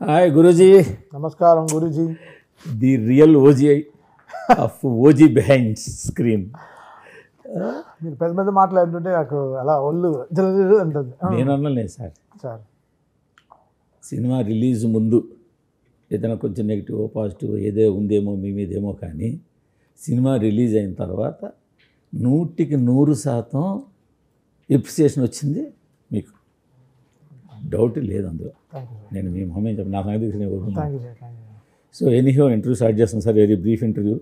Hi Guruji. నమస్కారం Guruji. The real OG of OG behind screen. మీరు పెద్ద పెద్ద మాట్లాడుతుంటే నాకు అలా ఒళ్ళు అంటుంది. నేను అనలేదు సార్, సినిమా రిలీజ్ ముందు ఏదైనా కొంచెం నెగిటివ్ పాజిటివ్ ఏదో ఉందేమో మీ మీదేమో, కానీ సినిమా రిలీజ్ అయిన తర్వాత 100% ఎప్రిసియేషన్ వచ్చింది మీకు, డౌట్ లేదు అందులో. నేను మీ మొహమే చెప్పి నా సంగతి. సో ఎనీహో ఇంటర్వ్యూ స్టార్ట్ చేస్తాను సార్, వెరీ బ్రీఫ్ ఇంటర్వ్యూ.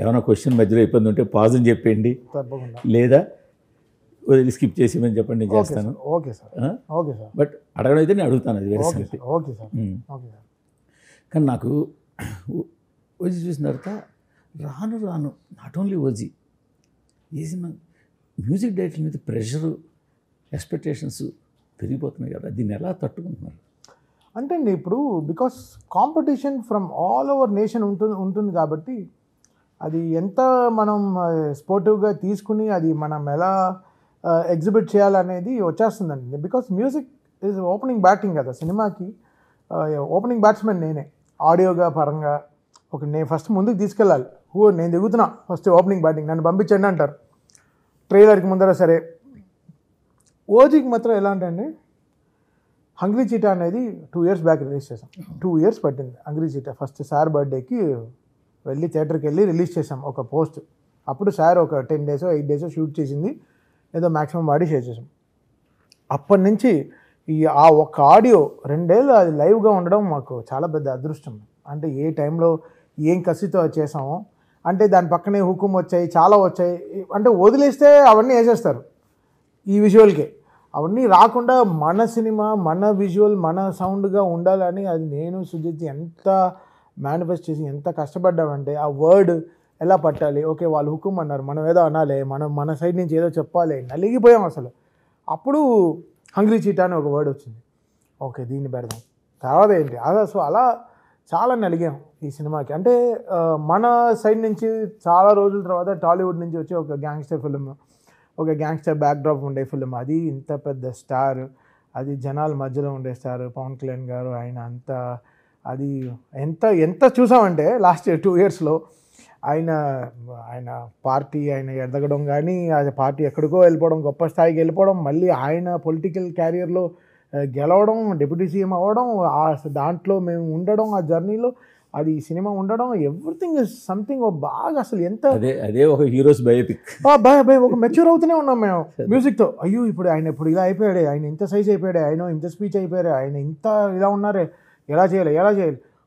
ఏమైనా క్వశ్చన్ మధ్యలో ఇబ్బంది ఉంటే పాజ్ అని చెప్పండి, లేదా వదిలి స్కిప్ చేసి అని చెప్పండి, నేను చేస్తాను. Okay sir, okay sir. But అడగడం అయితే నేను అడుగుతాను, అది వేరే సంగతి. Okay sir, okay sir. కానీ నాకు ఓజీ చూసిన తర్వాత రాను రాను నాట్ ఓన్లీ ఓజీ, ఈ సినిమా మ్యూజిక్ డైరెక్టర్ మీద ప్రెషరు, ఎక్స్పెక్టేషన్స్ పెరిగిపోతున్నాయి కదా, దీన్ని ఎలా తట్టుకుంటున్నారు? అంటే అండి, ఇప్పుడు because competition from all over nation ఉంటుంది కాబట్టి అది ఎంత మనం స్పోర్టివ్గా తీసుకుని అది మనం ఎలా ఎగ్జిబిట్ చేయాలనేది వచ్చేస్తుందండి. Because music is opening batting కదా సినిమాకి. ఓపెనింగ్ బ్యాట్స్మెన్ నేనే, ఆడియోగా పరంగా. నేను ఫస్ట్ ముందుకు తీసుకెళ్ళాలి. నేను దిగుతున్నా ఫస్ట్ ఓపెనింగ్ బ్యాటింగ్, నన్ను పంపించండి అంటారు ట్రైలర్కి ముందర. సరే, ఓజీకి మాత్రం ఎలా అంటే అండి, హంగ్రీ చీటా అనేది 2 years బ్యాక్ రిలీజ్ చేసాం. 2 years పట్టింది హంగ్రీ చీటా. ఫస్ట్ సార్ బర్త్డేకి వెళ్ళి థియేటర్కి వెళ్ళి రిలీజ్ చేసాం ఒక పోస్ట్. అప్పుడు సార్ ఒక 10 days 8 days షూట్ చేసింది, ఏదో మ్యాక్సిమం వాడి షేర్ చేసాం. అప్పటి నుంచి ఆ ఒక్క ఆడియో 2 ఏళ్ళు అది లైవ్గా ఉండడం మాకు చాలా పెద్ద అదృష్టం. అంటే ఏ టైంలో ఏం కసితో చేసామో, అంటే దాని పక్కనే హుకుం వచ్చాయి, చాలా వచ్చాయి. అంటే వదిలేస్తే అవన్నీ వేసేస్తారు ఈ విజువల్కే. అవన్నీ రాకుండా మన సినిమా, మన విజువల్, మన సౌండ్గా ఉండాలని అది నేను సుజిత్ ఎంత మేనిఫెస్ట్ చేసి ఎంత కష్టపడ్డామంటే, ఆ వర్డ్ ఎలా పట్టాలి, ఓకే వాళ్ళు హుకుం అన్నారు, మనం ఏదో అనాలి, మన సైడ్ నుంచి ఏదో చెప్పాలి, నలిగిపోయాం అసలు. అప్పుడు హంగ్రీ చీటా అని ఒక వర్డ్ వచ్చింది, ఓకే దీన్ని పెడదాం, తర్వాత ఏంటి సో అలా చాలా నలిగాం ఈ సినిమాకి. అంటే మన సైడ్ నుంచి చాలా రోజుల తర్వాత టాలీవుడ్ నుంచి వచ్చి ఒక గ్యాంగ్స్టర్ ఫిల్మ్, ఒక గ్యాంగ్స్టర్ బ్యాక్డ్రాప్ ఉండే ఫిల్మ్, అది ఇంత పెద్ద స్టార్, అది జనాల మధ్యలో ఉండే స్టార్ పవన్ కళ్యాణ్ గారు. ఆయన అంత అది ఎంత చూసామంటే లాస్ట్ 2 yearsలో ఆయన పార్టీ ఆయన ఎదగడం, కానీ ఆ పార్టీ ఎక్కడికో వెళ్ళిపోవడం, గొప్ప స్థాయికి వెళ్ళిపోవడం, మళ్ళీ ఆయన పొలిటికల్ క్యారియర్లో గెలవడం, డిప్యూటీ సీఎం అవ్వడం, దాంట్లో మేము ఉండడం, ఆ జర్నీలో అది సినిమా ఉండడం, ఎవ్రీథింగ్ ఇస్ సంథింగ్ బాగా అసలు ఎంత అదే ఒక హీరోస్ బయోపిక్. ఒక మెచ్యూర్ అవుతూనే ఉన్నాం మేము మ్యూజిక్తో. అయ్యో ఇప్పుడు ఆయన ఇప్పుడు ఇలా అయిపోయాడే, ఆయన ఇంత సైజ్ అయిపోయాడే, ఆయన ఇంత స్పీచ్ అయిపోయారే, ఆయన ఇంత ఇలా ఉన్నారే, ఎలా చేయాలి.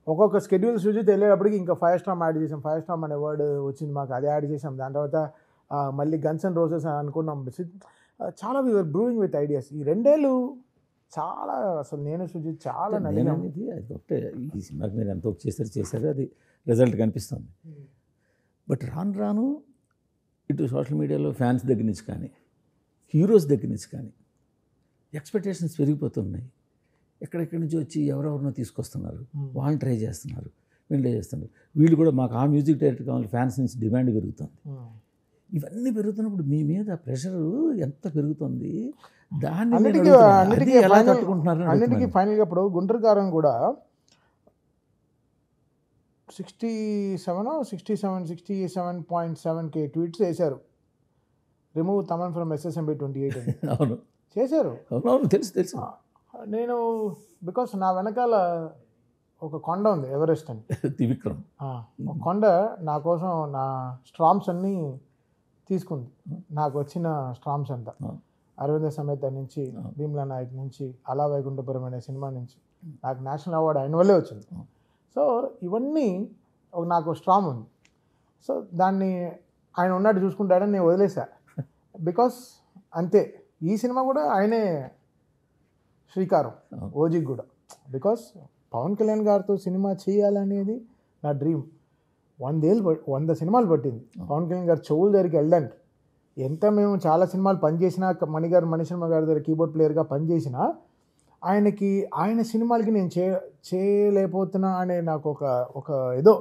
ఒక్కొక్క స్కెడ్యూల్ సుజిత్ వెళ్ళేటప్పటికి ఇంకా 5 star యాడ్ చేసాం. 5 star అనే వర్డ్ వచ్చింది మాకు, అది యాడ్ చేసాం. దాని తర్వాత మళ్ళీ గన్స్ అండ్ రోజెస్ అనుకున్నాం. చాలా వీఆర్ బ్రూయింగ్ విత్ ఐడియాస్. ఈ 2 ఏళ్ళు చాలా అసలు నేను సుజిత్ చాలా అనేది అది ఒకటే. ఈ సినిమాకి మీరు ఎంత చేశారు, అది రిజల్ట్ కనిపిస్తుంది. బట్ రాను ఇటు సోషల్ మీడియాలో ఫ్యాన్స్ దగ్గర నుంచి కానీ, హీరోస్ దగ్గర నుంచి కానీ ఎక్స్పెక్టేషన్స్ పెరిగిపోతున్నాయి. ఎక్కడెక్కడి నుంచి వచ్చి ఎవరెవరినో తీసుకొస్తున్నారు, వాళ్ళని ట్రై చేస్తున్నారు, వీళ్ళు కూడా మాకు ఆ మ్యూజిక్ డైరెక్టర్ కావాలి, ఫ్యాన్స్ నుంచి డిమాండ్ పెరుగుతుంది. ఇవన్నీ పెరుగుతున్నప్పుడు మీ మీద ప్రెషర్ ఎంత పెరుగుతుంది, దాన్ని ఎలా తట్టుకుంటున్నారు? అన్నిటికీ ఫైనల్గా ఇప్పుడు గుంటూరు గారం కూడా 67.7K ట్వీట్స్ వేశారు, రిమూవ్ తమన్ ఫ్రమ్ SSMB 28 అని. అవును చేశారు, తెలుసు. నేను బికాస్ నా వెనకాల ఒక కొండ ఉంది, ఎవరెస్ట్ అని, త్రివిక్రమ్. కొండ నా కోసం నా స్ట్రామ్స్ అన్నీ తీసుకుంది. నాకు వచ్చిన స్ట్రామ్స్ అంతా అరవింద సమేత నుంచి, భీమ్లా నాయక్ నుంచి, అలా వైకుంఠపురం అనే సినిమా నుంచి నాకు నేషనల్ అవార్డు ఆయన వల్లే వచ్చింది. సో ఇవన్నీ నాకు స్ట్రామ్ ఉంది. సో దాన్ని ఆయన ఉన్నట్టు చూసుకుంటాడని నేను వదిలేసా. బికాస్ అంతే, ఈ సినిమా కూడా ఆయనే శ్రీకారం, ఓజీకి కూడా. బికాస్ పవన్ కళ్యాణ్ గారితో సినిమా చేయాలనేది నా డ్రీమ్. 100 సినిమాలు పట్టింది పవన్ కళ్యాణ్ గారు చెవుల దగ్గరికి వెళ్ళడానికి. ఎంత మేము చాలా సినిమాలు పనిచేసినా, మణిశర్మ గారి దగ్గర కీబోర్డ్ ప్లేయర్గా పనిచేసినా, ఆయన సినిమాలకి నేను చేయలేకపోతున్నా అనే నాకు ఒక ఏదో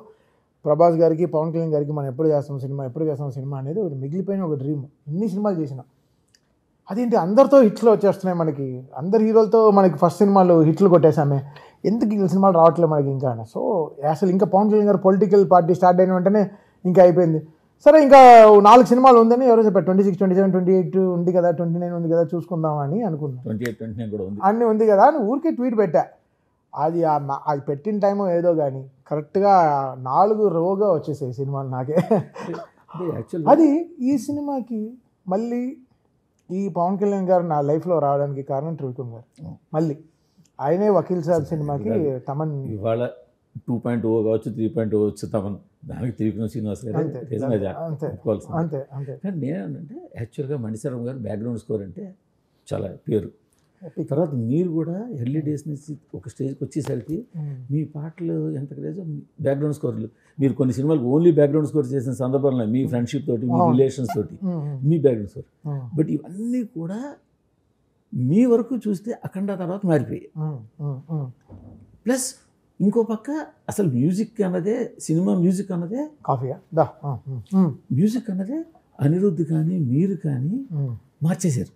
ప్రభాస్ గారికి, పవన్ కళ్యాణ్ గారికి మనం ఎప్పుడు చేస్తాం సినిమా అనేది ఒక మిగిలిపోయిన ఒక డ్రీమ్. ఇన్ని సినిమాలు చేసిన అదేంటి అందరితో హిట్లు వచ్చేస్తున్నాయి మనకి, అందరు హీరోలతో మనకి ఫస్ట్ సినిమాలు హిట్లు కొట్టేసామే, ఎందుకు ఈ సినిమాలు రావట్లేదు మనకి ఇంకా. సో అసలు ఇంకా పవన్ కళ్యాణ్ గారు పొలిటికల్ పార్టీ స్టార్ట్ అయిన వెంటనే ఇంకా అయిపోయింది. సరే ఇంకా 4 సినిమాలు ఉందని ఎవరో చెప్పారు, 26, 27, 28 ఉంది కదా, 29 ఉంది కదా, చూసుకుందాం అని అనుకున్నాను. 28, 29 కూడా ఉంది, అన్నీ ఉంది కదా అని ఊరికే ట్వీట్ పెట్టా. అది అది పెట్టిన టైము ఏదో కానీ కరెక్ట్గా 4 రోగా వచ్చేసాయి సినిమాలు నాకే. అది ఈ సినిమాకి మళ్ళీ ఈ పవన్ కళ్యాణ్ గారు నా లైఫ్లో రావడానికి కారణం త్రివిక్రమ్ గారు. మళ్ళీ ఆయనే వకీల్ సాబ్ సినిమాకి తమన్ ఇవాళ 2.0 కావచ్చు, 3.0 కావచ్చు, తమన్ దానికి త్రివిక్రమ్ శ్రీనివాస్ గారు ఒప్పుకోవాల్సింది. అంతే అంతే. కానీ నేనంటే యాక్చువల్గా మణిశర్మ గారు బ్యాక్గ్రౌండ్ స్కోర్ అంటే చాలా పేరు. తర్వాత మీరు కూడా ఎర్లీ డేస్ నుంచి ఒక స్టేజ్కి వచ్చేసరికి మీ పాటలు ఎంత క్రేజో, బ్యాక్గ్రౌండ్ స్కోర్లు మీరు కొన్ని సినిమాలకు ఓన్లీ బ్యాక్గ్రౌండ్ స్కోర్ చేసిన సందర్భంలో మీ ఫ్రెండ్షిప్ తోటి, మీ రిలేషన్స్ తోటి మీ బ్యాక్గ్రౌండ్ స్కోర్. బట్ ఇవన్నీ కూడా మీ వరకు చూస్తే అఖండ తర్వాత మారిపోయాయి. ప్లస్ ఇంకో పక్క అసలు మ్యూజిక్ అన్నదే, సినిమా మ్యూజిక్ అన్నదే, మ్యూజిక్ అన్నదే అనిరుద్ధ్ కానీ మీరు కానీ మార్చేశారు.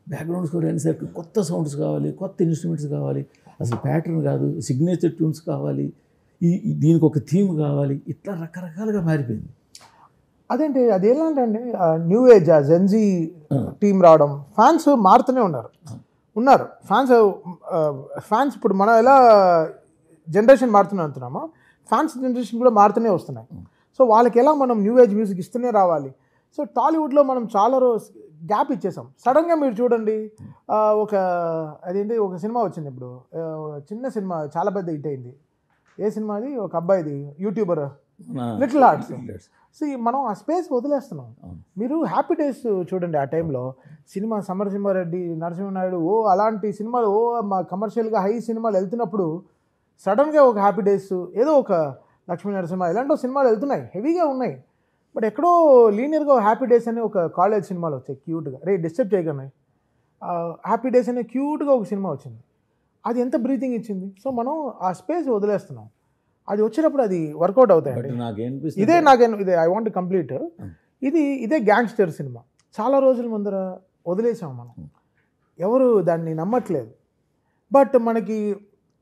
బ్యాక్గ్రౌండ్ స్కోర్ అనేసరికి కొత్త సౌండ్స్ కావాలి, కొత్త ఇన్స్ట్రుమెంట్స్ కావాలి, అసలు ప్యాటర్న్ కాదు, సిగ్నేచర్ ట్యూన్స్ కావాలి, దీనికి ఒక థీమ్ కావాలి, ఇట్లా రకరకాలుగా మారిపోయింది. అదేంటి అది ఎలాంటి న్యూ ఏజ్ జెన్జీ టీం రావడం, ఫ్యాన్స్ మారుతూనే ఉన్నారు. ఫ్యాన్స్ ఇప్పుడు మనం ఎలా జనరేషన్ మారుతూనే అంటున్నామో, ఫ్యాన్స్ జనరేషన్ కూడా మారుతూనే వస్తున్నాయి. సో వాళ్ళకి ఎలా మనం న్యూ ఏజ్ మ్యూజిక్ ఇస్తూనే రావాలి. సో టాలీవుడ్లో మనం చాలా గ్యాప్ ఇచ్చేసాం. సడన్గా మీరు చూడండి, ఒక సినిమా వచ్చింది ఇప్పుడు, చిన్న సినిమా చాలా పెద్ద హిట్ అయింది. ఏ సినిమా అది? ఒక అబ్బాయిది, యూట్యూబర్, లిటిల్ హార్ట్స్. మనం ఆ స్పేస్ వదిలేస్తున్నాం. మీరు హ్యాపీ డేస్ చూడండి, ఆ టైంలో సినిమా సమరసింహారెడ్డి, నరసింహనాయుడు, అలాంటి సినిమాలు మా కమర్షియల్గా హై సినిమాలు వెళ్తున్నప్పుడు సడన్గా ఒక హ్యాపీ డేస్, ఏదో ఒక లక్ష్మీ నరసింహ, ఇలాంటి సినిమాలు వెళ్తున్నాయి, హెవీగా ఉన్నాయి. బట్ ఎక్కడో లీనియర్గా హ్యాపీ డేస్ అనే ఒక కాలేజ్ సినిమాలు వచ్చాయి క్యూట్గా, డిస్టర్బ్ చేయగానే హ్యాపీ డేస్ అనే క్యూట్గా ఒక సినిమా వచ్చింది. అది ఎంత బ్రీతింగ్ ఇచ్చింది. సో మనం ఆ స్పేస్ వదిలేస్తున్నాం. అది వచ్చినప్పుడు అది వర్కౌట్ అవుతాయి. ఇదే ఐ వాంట్ కంప్లీట్. ఇదే గ్యాంగ్స్టర్ సినిమా చాలా రోజుల ముందర వదిలేసాం మనం, ఎవరు దాన్ని నమ్మట్లేదు. బట్ మనకి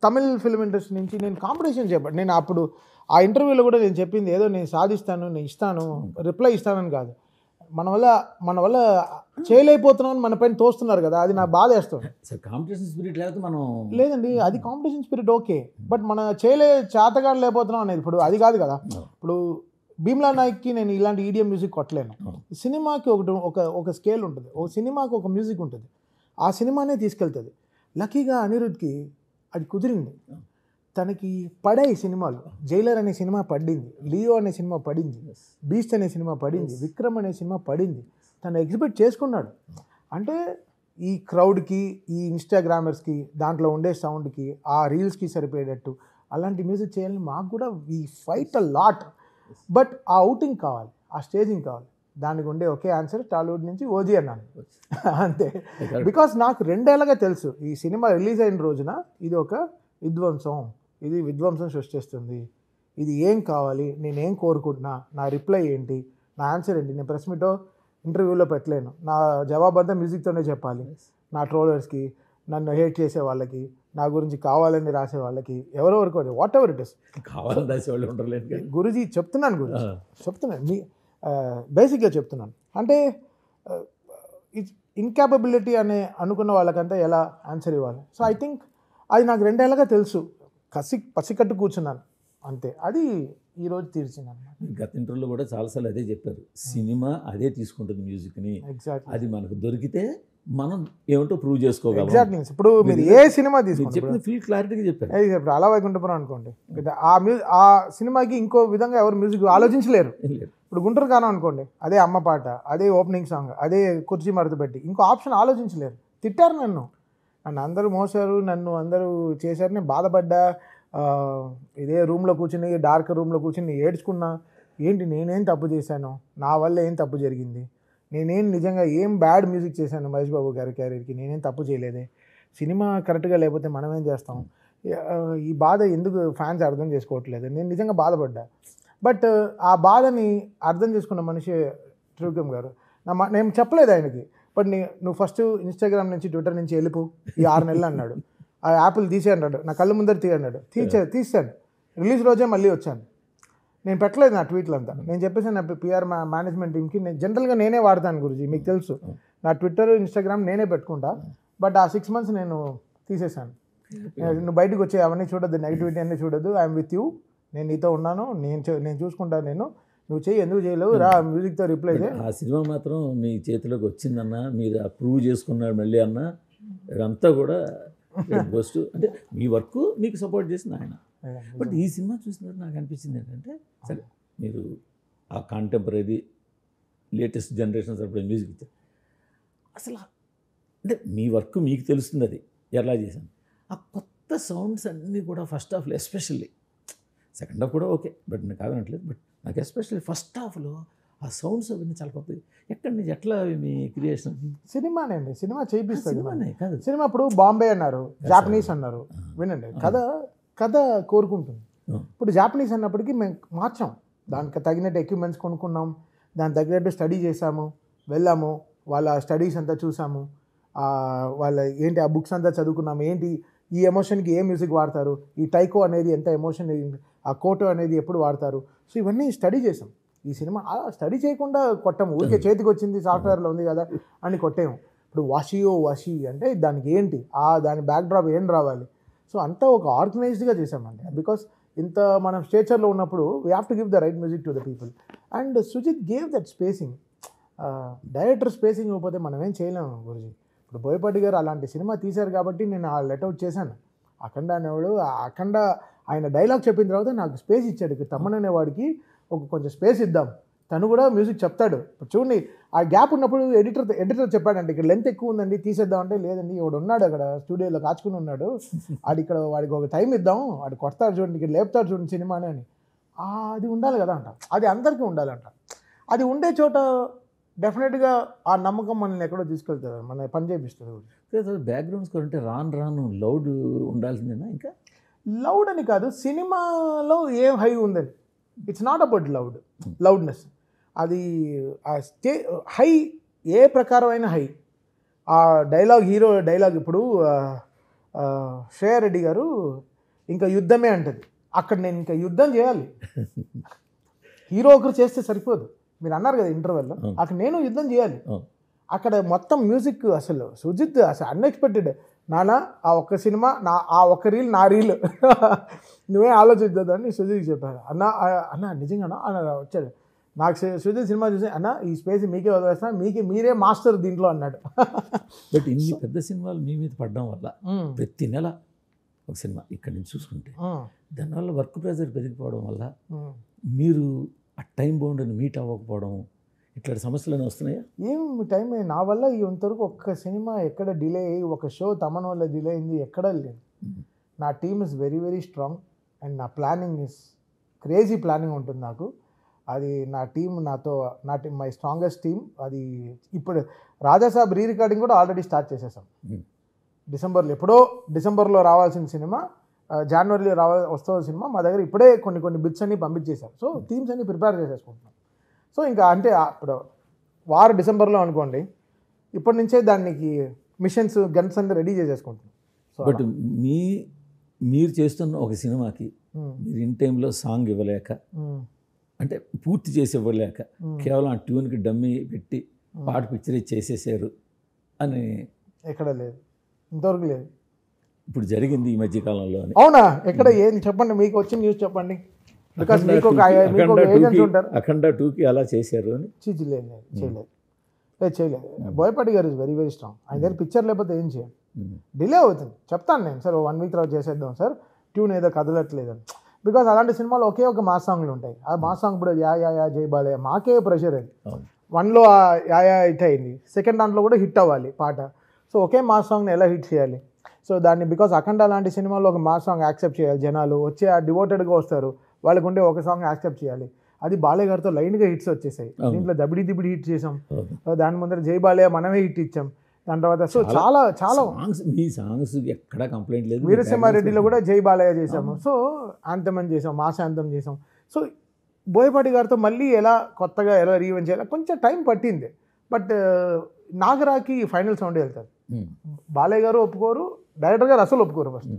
తమిళ్ ఫిల్మ్ ఇండస్ట్రీ నుంచి నేను కాంపిటీషన్ చేయబడి, నేను అప్పుడు ఆ ఇంటర్వ్యూలో కూడా నేను చెప్పింది ఏదో నేను సాధిస్తాను, నేను ఇస్తాను, రిప్లై ఇస్తానని కాదు, మన వల్ల చేయలేకపోతున్నామని మన పైన తోస్తున్నారు కదా, అది నాకు బాధ వేస్తుంది. కాంపిటీషన్ స్పిరిట్ లేకపోతే మనం లేదండి, అది కాంపిటీషన్ స్పిరిట్ ఓకే, బట్ మన చేతగాడు లేకపోతున్నాం అనేది ఇప్పుడు అది కాదు కదా. ఇప్పుడు భీమ్లా నాయక్కి నేను ఇలాంటి ఈడియం మ్యూజిక్ కొట్టలేను. సినిమాకి ఒక స్కేల్ ఉంటుంది, ఒక సినిమాకి ఒక మ్యూజిక్ ఉంటుంది, ఆ సినిమానే తీసుకెళ్తుంది. లక్కీగా అనిరుద్ధ్కి అది కుదిరింది. తనకి పడాయి సినిమాలు, జైలర్ అనే సినిమా పడింది, లియో అనే సినిమా పడింది, బీస్ట్ అనే సినిమా పడింది, విక్రమ్ అనే సినిమా పడింది. తను ఎగ్జిబిట్ చేసుకున్నాడు. అంటే ఈ క్రౌడ్కి, ఈ ఇన్స్టాగ్రామర్స్కి, దాంట్లో ఉండే సౌండ్కి, ఆ రీల్స్కి సరిపోయేటట్టు అలాంటి మ్యూజిక్ చేయాలని మాకు కూడా we fight a lot. But ఆ అవుటింగ్ కావాలి, ఆ స్టేజింగ్ కావాలి. దానికి ఉండే ఒకే ఆన్సర్ టాలీవుడ్ నుంచి ఓజీ అన్నాను అంతే. బికాస్ నాకు 2 ఏళ్ళగా తెలుసు ఈ సినిమా రిలీజ్ అయిన రోజున ఇది ఒక విధ్వంసం, ఇది విధ్వంసం సృష్టిస్తుంది, ఇది ఏం కావాలి, నేనేం కోరుకుంటున్నా, నా రిప్లై ఏంటి, నా ఆన్సర్ ఏంటి. నేను ప్రెస్ మీటో ఇంటర్వ్యూలో పెట్టలేను, నా జవాబు అంతా మ్యూజిక్తోనే చెప్పాలి. నా ట్రోలర్స్కి, నన్ను హేట్ చేసే వాళ్ళకి, నా గురించి కావాలని రాసే వాళ్ళకి, ఎవరెవరికి, వాట్ ఎవర్ ఇట్ ఇస్, కావాలని రాసేవాళ్ళు ఉండలేదు. గురూజీ చెప్తున్నాను, చెప్తున్నాను, బేసిక్గా చెప్తున్నాను. అంటే ఇన్కాపబిలిటీ అనే అనుకున్న వాళ్ళకంతా ఎలా ఆన్సర్ ఇవ్వాలి. సో ఐ థింక్ అది నాకు 2 ఏళ్ళగా తెలుసు, పసికట్టు కూర్చున్నాను అంతే. అది ఈరోజు తీర్చింది అన్నమాట. గత ఇంటర్వ్యూలో కూడా చాలాసార్లు అదే చెప్పారు, సినిమా అదే తీసుకుంటుంది మ్యూజిక్ని. ఎగ్జాక్ట్లీ. అది మనకు దొరికితే మనం ఏమిటో ప్రూవ్ చేసుకోగలం. ఎగ్జాక్ట్లీ. ఇప్పుడు మీరు ఏ సినిమా తీసుకుంటే ఫుల్ క్లారిటీగా చెప్పారు. ఇప్పుడు అలా వైకుంఠపురం అనుకోండి, ఆ సినిమాకి ఇంకో విధంగా ఎవరు మ్యూజిక్ ఆలోచించలేరు. ఇప్పుడు గుంటూరు కారం అనుకోండి, అదే అమ్మ పాట, అదే ఓపెనింగ్ సాంగ్, అదే కుర్చీ మడత పెట్టి, ఇంకో ఆప్షన్ ఆలోచించలేరు. తిట్టారు నన్ను అందరూ మోసారు, నన్ను అందరూ చేశారు, నేను బాధపడ్డా, ఇదే రూమ్లో కూర్చుని, డార్క్ రూమ్లో కూర్చుని ఏడ్చుకున్నా. ఏంటి నేనేం తప్పు చేశాను, నా వల్ల ఏం తప్పు జరిగింది, నేనేం నిజంగా ఏం బ్యాడ్ మ్యూజిక్ చేశాను మహేష్ బాబు గారి క్యారియర్కి, నేనేం తప్పు చేయలేదే, సినిమా కరెక్ట్గా లేకపోతే మనం ఏం చేస్తాం, ఈ బాధ ఎందుకు ఫ్యాన్స్ అర్థం చేసుకోవట్లేదు, నేను నిజంగా బాధపడ్డా. బట్ ఆ బాధని అర్థం చేసుకున్న మనిషి త్రివిక్రమ్ గారు. నేను చెప్పలేదు ఆయనకి, బట్ నువ్వు ఫస్ట్ ఇన్స్టాగ్రామ్ నుంచి ట్విట్టర్ నుంచి వెళ్ళిపో ఈ 6 నెలలు అన్నాడు. ఆ యాప్లు తీసే అన్నాడు, నా కళ్ళ ముందర తీయన్నాడు, తీసాను. రిలీజ్ రోజే మళ్ళీ వచ్చాను. నేను పెట్టలేదు నా ట్వీట్లు అంతా. నేను చెప్పేసాను నా పిఆర్ మేనేజ్మెంట్ టీమ్కి, నేను జనరల్గా నేనే వాడతాను గురించి, మీకు తెలుసు నా ట్విట్టర్ ఇన్స్టాగ్రామ్ నేనే పెట్టుకుంటా. బట్ ఆ 6 months నేను తీసేసాను. నువ్వు బయటకు వచ్చే అవన్నీ చూడొద్దు, నెగిటివిటీ అన్నీ చూడొద్దు, ఐఎమ్ విత్ యూ, నేను నీతో ఉన్నాను, నేను చూసుకుంటాను, నువ్వు చెయ్యి, ఎందుకు చేయలేవు, రా మ్యూజిక్తో రిప్లై చేయి. ఆ సినిమా మాత్రం మీ చేతిలోకి వచ్చిందన్న, మీరు అప్రూవ్ చేసుకున్నాడు మళ్ళీ అన్న, ఇదంతా కూడా పోస్ట్ అంటే మీ వర్క్ మీకు సపోర్ట్ చేసింది ఆయన. బట్ ఈ సినిమా చూసినట్టు నాకు అనిపించింది ఏంటంటే, సరే మీరు ఆ కాంటెంపరీ లేటెస్ట్ జనరేషన్ సరిపడే మ్యూజిక్ ఇచ్చారు, అసలు అంటే మీ వర్క్ మీకు తెలుస్తుంది, అది ఎలా చేశాను. ఆ కొత్త సౌండ్స్ అన్నీ కూడా ఫస్ట్ హాఫ్లో ఎస్పెషల్లీ, సెకండ్ హాఫ్ కూడా ఓకే, బట్ నేను కాదనట్లేదు, బట్ నాకు ఎస్పెషల్లీ ఫస్ట్ హాఫ్లో ఆ సౌండ్స్ అవన్నీ చాలా కొత్తది. ఎక్కడి నుంచి ఎట్లా మీ క్రియేషన్? సినిమానే అండి, సినిమా చేయిస్తుంది. సినిమానే కాదు, సినిమా ఇప్పుడు బాంబే అన్నారు, జాపనీస్ అన్నారు, వినండి కథ కోరుకుంటుంది. ఇప్పుడు జాపనీస్ అన్నప్పటికీ మేము మార్చాం, దానికి తగినట్టు ఎక్విప్మెంట్స్ కొనుక్కున్నాం, దానికి తగినట్టు స్టడీ చేసాము, వెళ్ళాము, వాళ్ళ స్టడీస్ అంతా చూసాము, వాళ్ళ ఏంటి ఆ బుక్స్ అంతా చదువుకున్నాము, ఏంటి ఈ ఎమోషన్కి ఏ మ్యూజిక్ వాడతారు, ఈ టైకో అనేది ఎంత ఎమోషన్, ఆ కోటో అనేది ఎప్పుడు వాడతారు. సో ఇవన్నీ స్టడీ చేసాం. ఈ సినిమా స్టడీ చేయకుండా కొట్టాము, ఊరికే చేతికి వచ్చింది సాఫ్ట్వేర్లో ఉంది కదా అని కొట్టాము. ఇప్పుడు వషి అంటే దానికి ఏంటి, దాని బ్యాక్డ్రాప్ ఏం రావాలి, సో అంతా ఒక ఆర్గనైజ్డ్గా చేసామండి. బికాస్ ఇంత మనం స్టేచర్లో ఉన్నప్పుడు we have to give the right music to the people. And Sujeeth gave that spacing. Director spacing ఇవ్వకపోతే మనం ఏం చేయలేము గురుజీ. ఇప్పుడు బోయపాటి గారు అలాంటి సినిమా తీశారు కాబట్టి నేను ఆ లెట్అవుట్ చేశాను. అఖండ అనేవాడు, అఖండ ఆయన డైలాగ్ చెప్పిన తర్వాత నాకు స్పేస్ ఇచ్చాడు. ఇక్కడ తమ్మన్ అనేవాడికి కొంచెం స్పేస్ ఇద్దాం, తను కూడా మ్యూజిక్ చెప్తాడు. చూడండి ఆ గ్యాప్ ఉన్నప్పుడు ఎడిటర్ చెప్పాడంటే ఇక్కడ లెంత్ ఎక్కువ ఉందండి తీసేద్దామంటే, లేదండి వాడు ఉన్నాడు అక్కడ స్టూడియోలో కాచుకుని ఉన్నాడు, ఇక్కడ వాడికి ఒక టైం ఇద్దాం, వాడు కొడతాడు చూడండి, ఇక్కడ లేపుతాడు చూడండి సినిమాని అని. అది ఉండాలి కదా అంట, అది అందరికీ ఉండాలంట. అది ఉండే చోట డెఫినెట్గా ఆ నమ్మకం మనల్ని ఎక్కడో తీసుకెళ్తుంది, మన పని చేపిస్తుంది. బ్యాక్గ్రౌండ్ స్కోర్ అంటే రాను లౌడ్ ఉండాల్సిందేనా? ఇంకా లౌడ్ అని కాదు, సినిమాలో ఏం హై ఉందని, ఇట్స్ నాట్ అబౌట్ లౌడ్నెస్. అది ఆ హై ఏ ప్రకారమైన హై, ఆ హీరో డైలాగ్ ఇప్పుడు శ్రేయా రెడ్డి గారు ఇంకా యుద్ధమే అంటది, అక్కడ నేను ఇంకా యుద్ధం చేయాలి, హీరో ఒకరు చేస్తే సరిపోదు, మీరు అన్నారు కదా ఇంటర్వెల్లో, అక్కడ నేను యుద్ధం చేయాలి. అక్కడ మొత్తం మ్యూజిక్ అసలు సుజిత్ అసలు అన్ఎక్స్పెక్టెడ్. నానా ఆ ఒక్క సినిమా ఆ ఒక్క రీల్ నా రీల్ నువ్వే ఆలోచించదని సుజిత్ చెప్పాడు. అన్న నిజంగానా అన్న వచ్చాడు, నాకు సుజిత్ సినిమా చూసి అన్న ఈ స్పేస్ మీకే వదిలేస్తున్నా, మీరే మాస్టర్ దీంట్లో అన్నాడు. బట్ ఇన్ని పెద్ద సినిమాలు మీ మీద పడడం వల్ల ప్రతి నెల ఒక సినిమా ఇక్కడి నుంచి చూసుకుంటే, దానివల్ల వర్క్ ప్రెజర్ పెరిగిపోవడం వల్ల మీరు ఆ టైం బౌండ్ని మీట్ అవ్వకపోవడం, ఇట్లాంటి సమస్యలు వస్తున్నాయా? ఏం టైం నా వల్ల ఇంతవరకు ఒక్క సినిమా ఎక్కడ డిలే అయ్యి, ఒక షో తమన్ వల్ల డిలే అయింది ఎక్కడా లేదు. నా team is very very strong and నా ప్లానింగ్ ఇస్ క్రేజీ ప్లానింగ్ ఉంటుంది నాకు. అది నా టీం మై స్ట్రాంగెస్ట్ టీమ్. అది ఇప్పుడు రాజాసాబ్ రీ రికార్డింగ్ కూడా ఆల్రెడీ స్టార్ట్ చేసేసాం. డిసెంబర్లో రావాల్సిన సినిమా జనవరిలో వస్తున్న సినిమా మా దగ్గర ఇప్పుడే కొన్ని బిట్స్ అన్ని పంపించేశారు. సో టీమ్స్ అన్ని ప్రిపేర్ చేసేసుకుంటున్నాం. సో ఇంకా అంటే ఇప్పుడు వారు డిసెంబర్లో అనుకోండి, ఇప్పటి నుంచే దానికి మిషన్స్ గన్స్ అన్ని రెడీ చేసేసుకుంటున్నాం. సో బట్ మీరు చేస్తున్న ఒక సినిమాకి మీరు ఇన్ టైంలో సాంగ్ ఇవ్వలేక, అంటే పూర్తి చేసి ఇవ్వలేక, కేవలం ఆ ట్యూన్కి డమ్మీ పెట్టి పాట పిక్చర్ చేసేసారు అని ఎక్కడ లేదు, ఇంతవరకు లేదు. ఇప్పుడు జరిగింది ఈ మధ్యకాలంలో. అవునా? ఎక్కడ ఏం చెప్పండి, మీకు వచ్చిన న్యూస్ చెప్పండి. బికాస్ మీకు ఏజెంట్స్ ఉంటారు. అఖండ 2కి అలా చేశారు అని చేయలేదు. బోయపాటి గారు ఇస్ వెరీ వెరీ స్ట్రాంగ్. ఆయన దగ్గర పిక్చర్ లేకపోతే ఏం చేయాలి, డిలే అవుతుంది. చెప్తాను నేను, సార్ 1 week తర్వాత చేసేద్దాం సార్, ట్యూన్ ఏదో కదలట్లేదని. బికాస్ అలాంటి సినిమాలు ఒకే ఒక మాస్ సాంగ్లు ఉంటాయి. ఆ మాస్ సాంగ్ ఇప్పుడు యా జై బాలయ్య మాకే ప్రెషర్ అది. 1లో యా హిట్ అయింది, సెకండ్ దాంట్లో కూడా హిట్ అవ్వాలి పాట. సో ఒకే మాస్ సాంగ్ని ఎలా హిట్ చేయాలి? సో దాన్ని బికాస్ అఖండ లాంటి సినిమాల్లో ఒక మాస్ సాంగ్ యాక్సెప్ట్ చేయాలి, జనాలు వచ్చి ఆ డివోటెడ్గా వస్తారు, వాళ్ళకు ఉండే ఒక సాంగ్ యాక్సెప్ట్ చేయాలి. అది బాలయ్య గారితో లైన్గా హిట్స్ వచ్చేసాయి. దీంట్లో దబిడి హిట్ చేసాం, దాని ముందర జై బాలయ్య మనమే హిట్ ఇచ్చాం. దాని తర్వాత సో చాలా మీ సాంగ్స్ ఎక్కడ కంప్లైంట్ లేదు. వీరసింహారెడ్డిలో కూడా జై బాలయ్య చేసాము. సో యాంథమ్ చేసాం, మాస్ యాంథమ్ చేసాం. సో బోయపాటి గారితో మళ్ళీ కొత్తగా ఎలా రీవెంట్ చేయాలి కొంచెం టైం పట్టింది. బట్ నాగరాకి ఫైనల్ సౌండ్ వెళ్తారు. బాలయ్య గారు ఒప్పుకోరు, డైరెక్టర్ గారు అసలు ఒప్పుకోరు ఫస్ట్.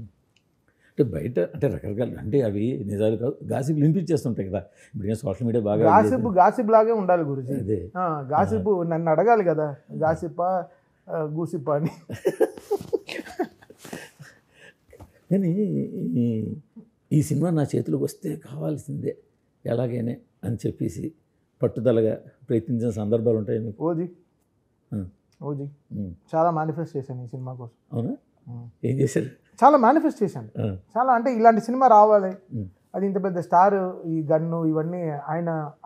అంటే బయట అంటే రకరకాల అంటే అవి నిజాలు కాదు, గాసిప్ వినిపించేస్తుంటాయి కదా. ఇప్పుడు నేను సోషల్ మీడియా బాగా గాసిప్ లాగే ఉండాలి గురుజీ. అదే గాసిప్ నన్ను అడగాలి కదా, గాసిప్పా గూసిప్పా అని. కానీ ఈ సినిమా నా చేతిలోకి వస్తే కావాల్సిందే ఎలాగైనా అని చెప్పేసి పట్టుదలగా ప్రయత్నించిన సందర్భాలు ఉంటాయి మీకు? ఓజీ చాలా మేనిఫెస్ట్ చేశాను ఈ సినిమా కోసం. అవునా? ఏం చేశారు? చాలా మేనిఫెస్ట్ చేశాను. చాలా అంటే ఇలాంటి సినిమా రావాలి, అది ఇంత పెద్ద స్టార్, ఈ గన్ను ఇవన్నీ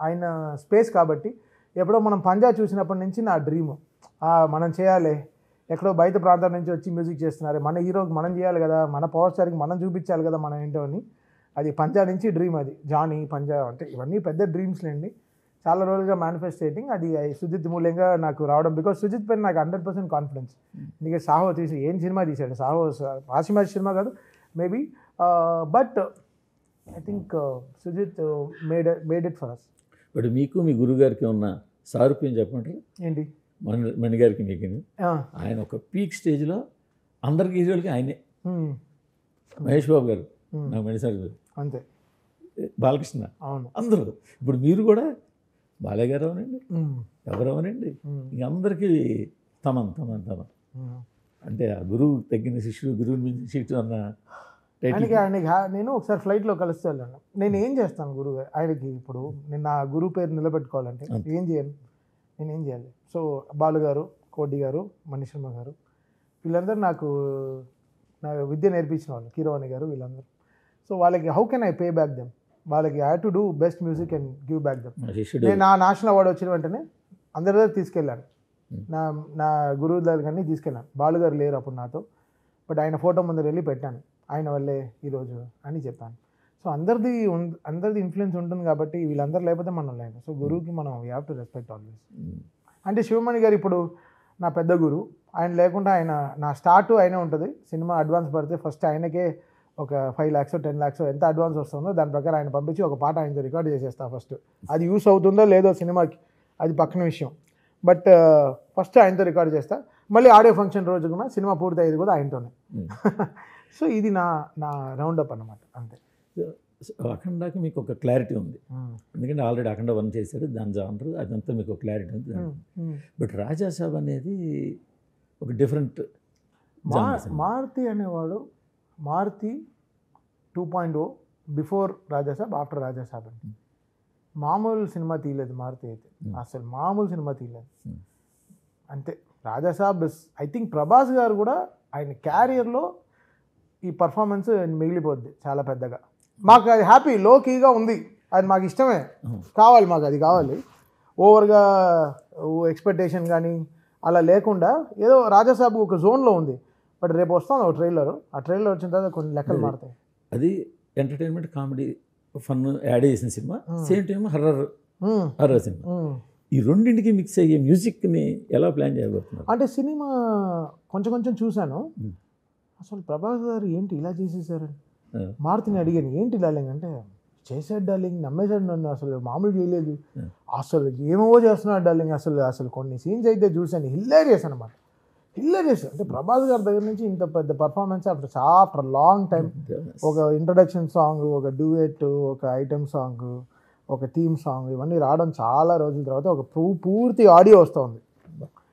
ఆయన స్పేస్ కాబట్టి. ఎప్పుడో మనం పంజా చూసినప్పటి నుంచి నా డ్రీమ్ మనం చేయాలి, ఎక్కడో బయట ప్రాంతం నుంచి వచ్చి మ్యూజిక్ చేస్తున్నారు, మన హీరోకి మనం చేయాలి కదా, మన పవర్ స్టార్కి మనం చూపించాలి కదా మనం ఏంటో అని. అది పంజా నుంచి డ్రీమ్, అది జానీ పంజా అంటే ఇవన్నీ పెద్ద డ్రీమ్స్ లేండి. చాలా రోజులుగా మేనిఫెస్టేటింగ్, అది సుజిత్ మూల్యంగా నాకు రావడం. బికాస్ సుజిత్ పైన నాకు 100% కాన్ఫిడెన్స్. ఎందుకంటే సాహో తీసి ఏం సినిమా తీశాడు, సాహో రాసిమారి సినిమా కాదు maybe, but I think Sujeeth made it for us. But మీకు మీ గురుగారికి ఉన్న సారూప్యం చెప్పమంటారు ఏంటి? మణిగారికి మీకు ఆయన ఒక పీక్ స్టేజ్లో అందరికి హీరోలకి ఆయనే. మహేష్ బాబు గారు, నాకు మణిసారి గారు అంతే, బాలకృష్ణ, అవును అందరూ. ఇప్పుడు మీరు కూడా బాలయ్య గారు అవనండి, ఎవరు అవనండి, ఇంక అందరికీ తమన్ అంటే ఆ గురువు తగ్గిన శిష్యుడు, గురువుని మించిన శిష్యుడు అన్న ఆయనకి నేను ఒకసారి ఫ్లైట్లో కలిసి వెళ్ళాను. నేను ఏం చేస్తాను గురువు ఆయనకి, ఇప్పుడు నేను నా గురువు పేరు నిలబెట్టుకోవాలంటే ఏం చేయాలి, నేనేం చేయాలి? సో బాలు గారు, కోటి గారు, మణిశర్మ గారు, వీళ్ళందరూ నాకు నా విద్య నేర్పించిన వాళ్ళు, కీరవాణి గారు, వీళ్ళందరూ. సో వాళ్ళకి how can I pay back them? వాళ్ళకి I to do best music and give back them. నేను నా నేషనల్ అవార్డు వచ్చిన వెంటనే అందరి దగ్గర తీసుకెళ్ళాను, నా గురువు దగ్గర అన్నీ తీసుకెళ్ళాను. బాలు గారు లేరు అప్పుడు నాతో, బట్ ఆయన ఫోటో ముందర వెళ్ళి పెట్టాను, ఆయన వల్లే ఈరోజు అని చెప్పాను. సో అందరిది ఇన్ఫ్లుయెన్స్ ఉంటుంది కాబట్టి వీళ్ళందరూ లేకపోతే మనం లేదు. సో గురువుకి మనం we have to respect always. అంటే శివమణి గారు ఇప్పుడు నా పెద్ద గురువు, ఆయన లేకుండా నా స్టార్ట్ అయినా ఉంటుంది. సినిమా అడ్వాన్స్ పడితే ఫస్ట్ ఆయనకే ఒక 5 lakhs 10 lakhs ఎంత అడ్వాన్స్ వస్తుందో దాని ప్రకారం ఆయన పంపించి ఒక పాట ఆయనతో రికార్డ్ చేసేస్తా. ఫస్ట్ అది యూస్ అవుతుందో లేదో సినిమాకి అది పక్కన విషయం, బట్ ఫస్ట్ ఆయనతో రికార్డ్ చేస్తా. మళ్ళీ ఆడియో ఫంక్షన్ రోజు కూడా సినిమా పూర్తి అయ్యేది కూడా ఆయనతోనే. సో ఇది నా రౌండప్ అన్నమాట, అంతే. అఖండాకి మీకు ఒక క్లారిటీ ఉంది, ఎందుకంటే ఆల్రెడీ అఖండ 1 చేశారు, దాని జానర్ అదంతా మీకు ఒక క్లారిటీ ఉంది. బట్ రాజాసాబ్ అనేది ఒక డిఫరెంట్. మారుతి అనేవాడు, మారుతి 2.0 బిఫోర్ రాజాసాబ్, ఆఫ్టర్ రాజాసాబ్ అండి. మామూలు సినిమా తీయలేదు మారుతి అయితే, అసలు మామూలు సినిమా తీయలేదు అంతే. రాజాసాబ్ ఐ థింక్ ప్రభాస్ గారు కూడా ఆయన క్యారియర్లో ఈ పర్ఫార్మెన్స్ మిగిలిపోద్ది చాలా పెద్దగా. మాకు అది హ్యాపీ, లో కీగా ఉంది, అది మాకు ఇష్టమే, కావాలి మాకు, అది కావాలి. ఓవర్గా ఎక్స్పెక్టేషన్ కానీ అలా లేకుండా ఏదో రాజాసాబ్ ఒక జోన్లో ఉంది. బట్ రేపు వస్తాను ఒక ట్రైలర్, ఆ ట్రైలర్ వచ్చిన తర్వాత కొన్ని లెక్కలు మారుతాయి. అది ఎంటర్టైన్మెంట్, కామెడీ, ఫన్ యాడ్ చేసిన cinema, same time horror cinema. ఈ రెండింటికి మిక్స్ అయ్యే మ్యూజిక్ని ఎలా ప్లాన్ చేయబోతున్నారు? అంటే సినిమా కొంచెం చూశాను, అసలు ప్రభాస్ గారు ఏంటి ఇలా చేసేసారని మారుతిని అడిగాను, ఏంటి డార్లింగ్ అంటే, చేశాడు డార్లింగ్, నమ్మేశాడు నన్ను, అసలు మామూలు చేయలేదు, అసలు ఏమో చేస్తున్నాడు డార్లింగ్, అసలు కొన్ని సీన్స్ అయితే చూశాను, హిల్లేరియస్ అనమాట, హిల్లేరియస్. అంటే ప్రభాస్ గారి దగ్గర నుంచి ఇంత పెద్ద పర్ఫార్మెన్స్ ఆఫ్టర్ లాంగ్ టైం, ఒక ఇంట్రడక్షన్ సాంగ్, ఒక డ్యూయెట్, ఒక ఐటమ్ సాంగ్, ఒక థీమ్ సాంగ్, ఇవన్నీ రావడం చాలా రోజుల తర్వాత ఒక పూర్తి ఆడియో వస్తుంది.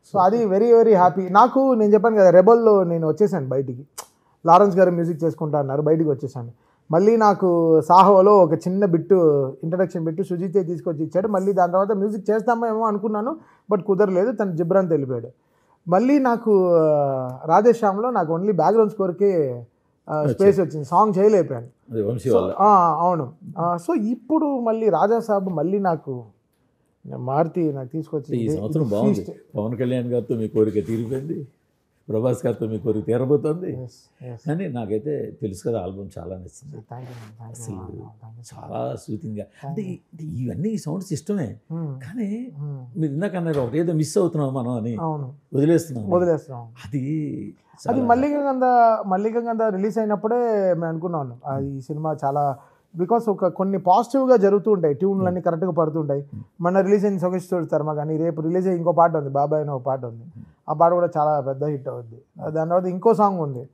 సో అది వెరీ వెరీ హ్యాపీ నాకు. నేను చెప్పాను కదా, రెబల్లో నేను వచ్చేసాను బయటికి, లారెన్స్ గారు మ్యూజిక్ చేసుకుంటా అన్నారు, బయటికి వచ్చేసాను. మళ్ళీ నాకు సాహోలో ఒక చిన్న బిట్టు, ఇంట్రడక్షన్ బిట్టు సుజితే తీసుకొచ్చి ఇచ్చాడు. మళ్ళీ దాని తర్వాత మ్యూజిక్ చేస్తామేమో అనుకున్నాను, బట్ కుదరలేదు, తను జిబ్రాన్ తెలిపాడు. మళ్ళీ నాకు రాధేశ్యామ్లో నాకు ఓన్లీ బ్యాక్గ్రౌండ్ స్కోర్కే స్పేస్ వచ్చింది, సాంగ్ చేయలేకపోయాను. అవును. సో ఇప్పుడు మళ్ళీ రాజాసాబ్ మళ్ళీ నాకు మారుతి నాకు తీసుకొచ్చి, ఈ సంవత్సరం బాగుంది. పవన్ కళ్యాణ్ గారితో మీ కోరిక తీరిపోయింది, ప్రభాస్ గారితో మీ కోరిక తీరబోతోంది. కానీ నాకైతే తెలుసు కదా, ఆల్బమ్ చాలా నచ్చింది, అసలు చాలా సూతింగ్గా. అంటే ఇవన్నీ ఈ సౌండ్స్ ఇష్టమే, కానీ మీరు ఇందాక అన్నారు ఒకటి ఏదో మిస్ అవుతున్నాం మనం అని, వదిలేస్తున్నాం. అది మల్లికంగంధ రిలీజ్ అయినప్పుడే మేము అనుకున్నాను ఈ సినిమా చాలా, బికాస్ కొన్ని పాజిటివ్గా జరుగుతూ ఉంటాయి, ట్యూన్లు అన్నీ కరెక్ట్గా పడుతుంటాయి. మొన్న రిలీజ్ అయిన సొగేష్ తోడు తర్మ కానీ, రేపు రిలీజ్ అయ్యి ఇంకో పాట ఉంది, బాబాయ్ అని ఒక పాట ఉంది, ఆ పాట కూడా చాలా పెద్ద హిట్ అవుద్ది. దాని తర్వాత ఇంకో సాంగ్ ఉంది,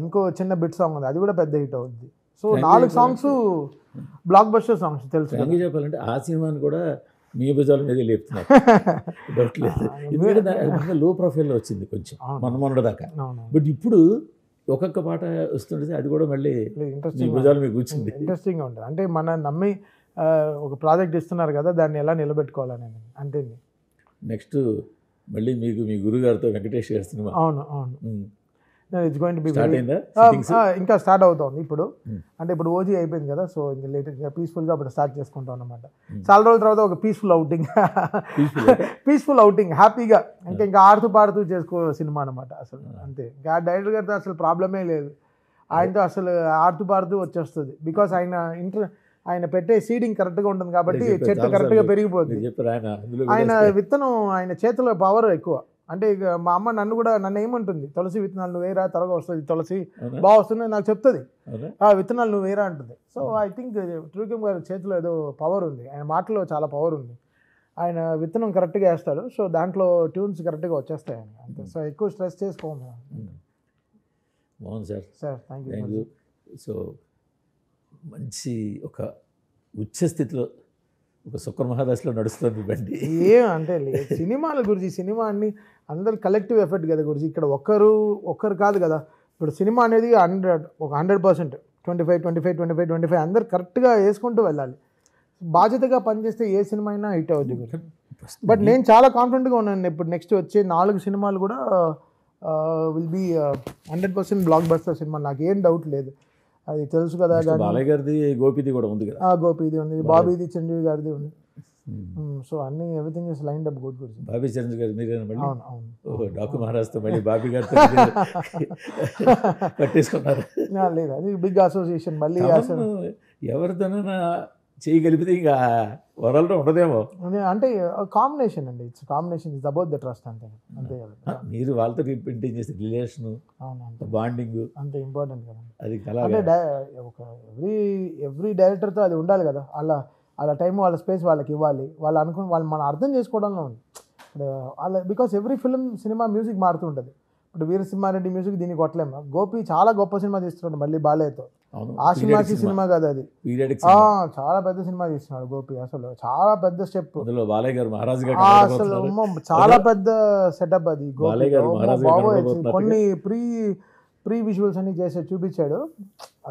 ఇంకో చిన్న బిట్ సాంగ్ ఉంది, అది కూడా పెద్ద హిట్ అవుద్ది. So 4 songs block buster songs తెలుసు. ఫ్రాంక్గా చెప్పాలంటే ఆ సినిమాని కూడా మీ భుజాల మీద లేపుతున్నారు, డౌట్ లేదు. ఎందుకంటే లో ప్రొఫైల్లో వచ్చింది కొంచెం మొన్న దాకా. బట్ ఇప్పుడు ఒక్కొక్క పాట వస్తుంటుంది, అది కూడా మళ్ళీ మీ భుజాల మీద కూర్చుంది. ఇంట్రెస్టింగ్గా ఉంటుంది. అంటే మన నమ్మి ఒక ప్రాజెక్ట్ ఇస్తున్నారు కదా, దాన్ని ఎలా నిలబెట్టుకోవాలని అంతే. నెక్స్ట్ మళ్ళీ మీకు మీ గురుగారితో వెంకటేష్ గారి సినిమా. అవును. ఇట్స్ గోయింగ్ టు బి ఇంకా స్టార్ట్ అవుతుంది ఇప్పుడు. అంటే ఇప్పుడు ఓజీ అయిపోయింది కదా, సో ఇంకా లేటెస్ట్గా పీస్ఫుల్గా అప్పుడు స్టార్ట్ చేసుకుంటాం అనమాట. చాలా రోజుల తర్వాత ఒక పీస్ఫుల్ అవుటింగ్ హ్యాపీగా ఇంకా ఆడుతూ పాడుతూ చేసుకో సినిమా అనమాట అసలు. అంతే, ఇంకా డైరెక్టర్ గారితో అసలు ప్రాబ్లమే లేదు, ఆయనతో అసలు ఆడుతూ పాడుతూ వచ్చేస్తుంది. బికాస్ ఆయన పెట్టే సీడింగ్ కరెక్ట్గా ఉంటుంది కాబట్టి చెట్టు కరెక్ట్గా పెరిగిపోతుంది. ఆయన విత్తనం ఆయన చేతిలో పవర్ ఎక్కువ. అంటే ఇక మా అమ్మ నన్ను ఏమంటుంది, తులసి విత్తనాలు నువ్వు వేరా, త్వరగా వస్తుంది తులసి, బాగా వస్తుంది నాకు చెప్తుంది, ఆ విత్తనాలు నువ్వు వేరా అంటుంది. సో ఐ థింక్ త్రివిక్రమ్ గారి చేతిలో ఏదో పవర్ ఉంది, ఆయన మాటలో చాలా పవర్ ఉంది. ఆయన విత్తనం కరెక్ట్గా వేస్తాడు, సో దాంట్లో ట్యూన్స్ కరెక్ట్గా వచ్చేస్తాయి ఆయన. అంతే, సో ఎక్కువ స్ట్రెస్ చేసుకోము. బాగుంది సార్ థ్యాంక్ యూ. సో మంచి ఒక ఉచ్చ స్థితిలో ఒక శుక్ర మహాదశలో నడుస్తుంది బండి. అంటే సినిమాల గురించి, సినిమా అన్ని అందరు కలెక్టివ్ ఎఫర్ట్ కదా గురించి. ఇక్కడ ఒక్కరు కాదు కదా. ఇప్పుడు సినిమా అనేది 100% 25 అందరు కరెక్ట్గా వేసుకుంటూ వెళ్ళాలి. బాధ్యతగా పనిచేస్తే ఏ సినిమా అయినా హిట్ అవుతుంది. బట్ నేను చాలా కాన్ఫిడెంట్గా ఉన్నాను, ఇప్పుడు నెక్స్ట్ వచ్చే 4 సినిమాలు కూడా విల్ బీ 100% బ్లాక్ బస్టర్ సినిమా, నాకేం డౌట్ లేదు. అది తెలుసు కదా. బాలయ్య గారిది, గోపిది కూడా ఉంది కదా. గోపిది ఉంది, బాబీది, చిరంజీవి గారిది ఉంది. సో అన్ని everything is lined up good. Bobby Chiranjeevi గారు మీరేనా మళ్ళీ? అవును. డాక్టర్ మహారాజ్తో మళ్ళీ బాబీ గారితో పట్టేసుకున్నారు. లేదు, అది బిగ్ అసోసియేషన్. మళ్ళీ ఎవరితోనైనా చేయగలిపితే ఇంకా వరల్డ్లో ఉండదేమో. అంటే కాంబినేషన్ అండి, it's combination, is about the trust అంతే కదా. మీరు వాళ్ళతో మెయింటైన్ చేసే రిలేషను, బాండింగ్ అంతే ఇంపార్టెంట్ కదా. అది అంటే ఒక ఎవ్రీ డైరెక్టర్తో అది ఉండాలి కదా. వాళ్ళ టైం, వాళ్ళ స్పేస్ వాళ్ళకి ఇవ్వాలి. వాళ్ళు మనం అర్థం చేసుకోవడంలో ఉంది వాళ్ళ. బికాస్ ఎవ్రీ సినిమా మ్యూజిక్ మారుతూ ఉంటుంది. ఇప్పుడు వీరసింహారెడ్డి మ్యూజిక్ దీనికి కొట్టలేము. గోపి చాలా గొప్ప సినిమా తీస్తున్నాడు మళ్ళీ బాలయ్యతో. ఆశిమాసి సినిమా కదా అది, చాలా పెద్ద సినిమా తీస్తున్నాడు గోపి. అసలు చాలా పెద్ద స్టెప్, అసలు చాలా పెద్ద సెటప్ అది. కొన్ని ప్రీ విజువల్స్ అన్ని చూపించాడు,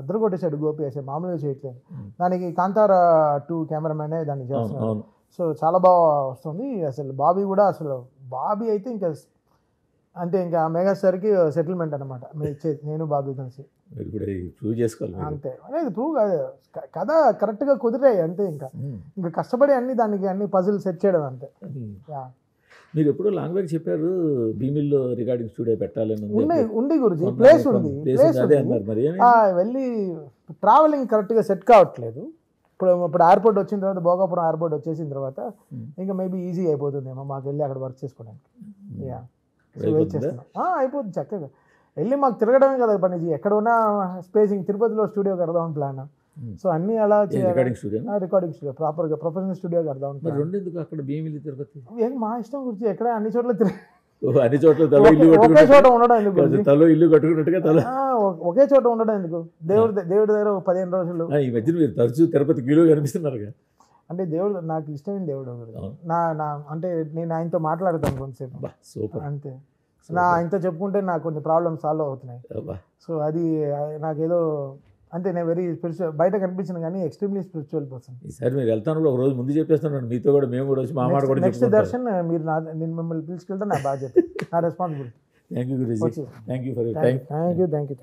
అద్దరు కొట్టేశాడు గోపి. అసలు మామూలుగా చేయట్లేదు. దానికి కాంతారా 2 కెమెరామెనే దాన్ని చేస్తున్నాడు. సో చాలా బాగా వస్తుంది. అసలు బాబీ అయితే ఇంకా అంటే ఇంకా మెగాస్టార్కి సెటిల్మెంట్ అనమాట ఇచ్చేది, నేను బాబీ కలిసి. అంతే, లేదు ప్రూవ్ కాదు, కథ కరెక్ట్గా కుదిరాయి అంతే. ఇంకా కష్టపడి అన్ని పజిల్ సెట్ చేయడం అంతే. మీరు ఎప్పుడు లాంగ్ బ్యాక్ చెప్పారు భీమిల్లో రికార్డింగ్ స్టూడియో పెట్టాలని. ఉంది గురించి, ప్లేస్ ఉంది. వెళ్ళి ట్రావెలింగ్ కరెక్ట్గా సెట్ కావట్లేదు. ఇప్పుడు ఎయిర్పోర్ట్ వచ్చిన తర్వాత, భోగాపురం ఎయిర్పోర్ట్ వచ్చేసిన తర్వాత ఇంకా మేబీ ఈజీ అయిపోతుందేమో మాకు వెళ్ళి అక్కడ వర్క్ చేసుకోవడానికి. వెయిట్ చేస్తున్నాం, అయిపోతుంది చక్కగా. వెళ్ళి మాకు తిరగడమే కదా పని. ఎక్కడ ఉన్నా స్పేసింగ్, తిరుపతిలో స్టూడియో కడదామని ప్లాన్. సో అన్నీ అలా రికార్డింగ్ స్టూడియో ప్రాపర్గా ప్రొఫెషనల్ స్టూడియో కడదాం. అక్కడ భీమిలి తిరుపతి ఏం మా ఇష్టం గురించి, ఎక్కడ అన్ని చోట్ల ఒకే చోట ఉండడం ఎందుకు, ఇల్లు కట్టుకున్నట్టుగా ఒకే చోట ఉండడం ఎందుకు. దేవుడి దగ్గర 15 రోజులు ఈ మధ్య మీరు తరచూ తిరుపతి కనిపిస్తున్నారు. అంటే దేవుడు నాకు ఇష్టమైన దేవుడు అంటే నేను ఆయనతో మాట్లాడతాను కొంతసేపు, సూపర్ అంతే. ఆయనతో చెప్పుకుంటే నాకు కొన్ని ప్రాబ్లమ్స్ సాల్వ్ అవుతున్నాయి. సో అది నాకేదో అంటే నేను వెరీ స్పిరిచువల్, బయట కనిపించిన కానీ ఎక్స్ట్రీమ్లీ స్పిరిచువల్ పర్సన్. ఈసారి మీరు వెళ్తాను కూడా ఒక రోజు ముందు చెప్పేస్తాను, మీతో కూడా మేము కూడా వచ్చి మాట కూడా. నెక్స్ట్ దర్శన్ మీరు నేను మిమ్మల్ని పిలుచుకెళ్తే నా బాధ్యత, నా responsibility. Thank you Guruji, thank you for your time. Thank you.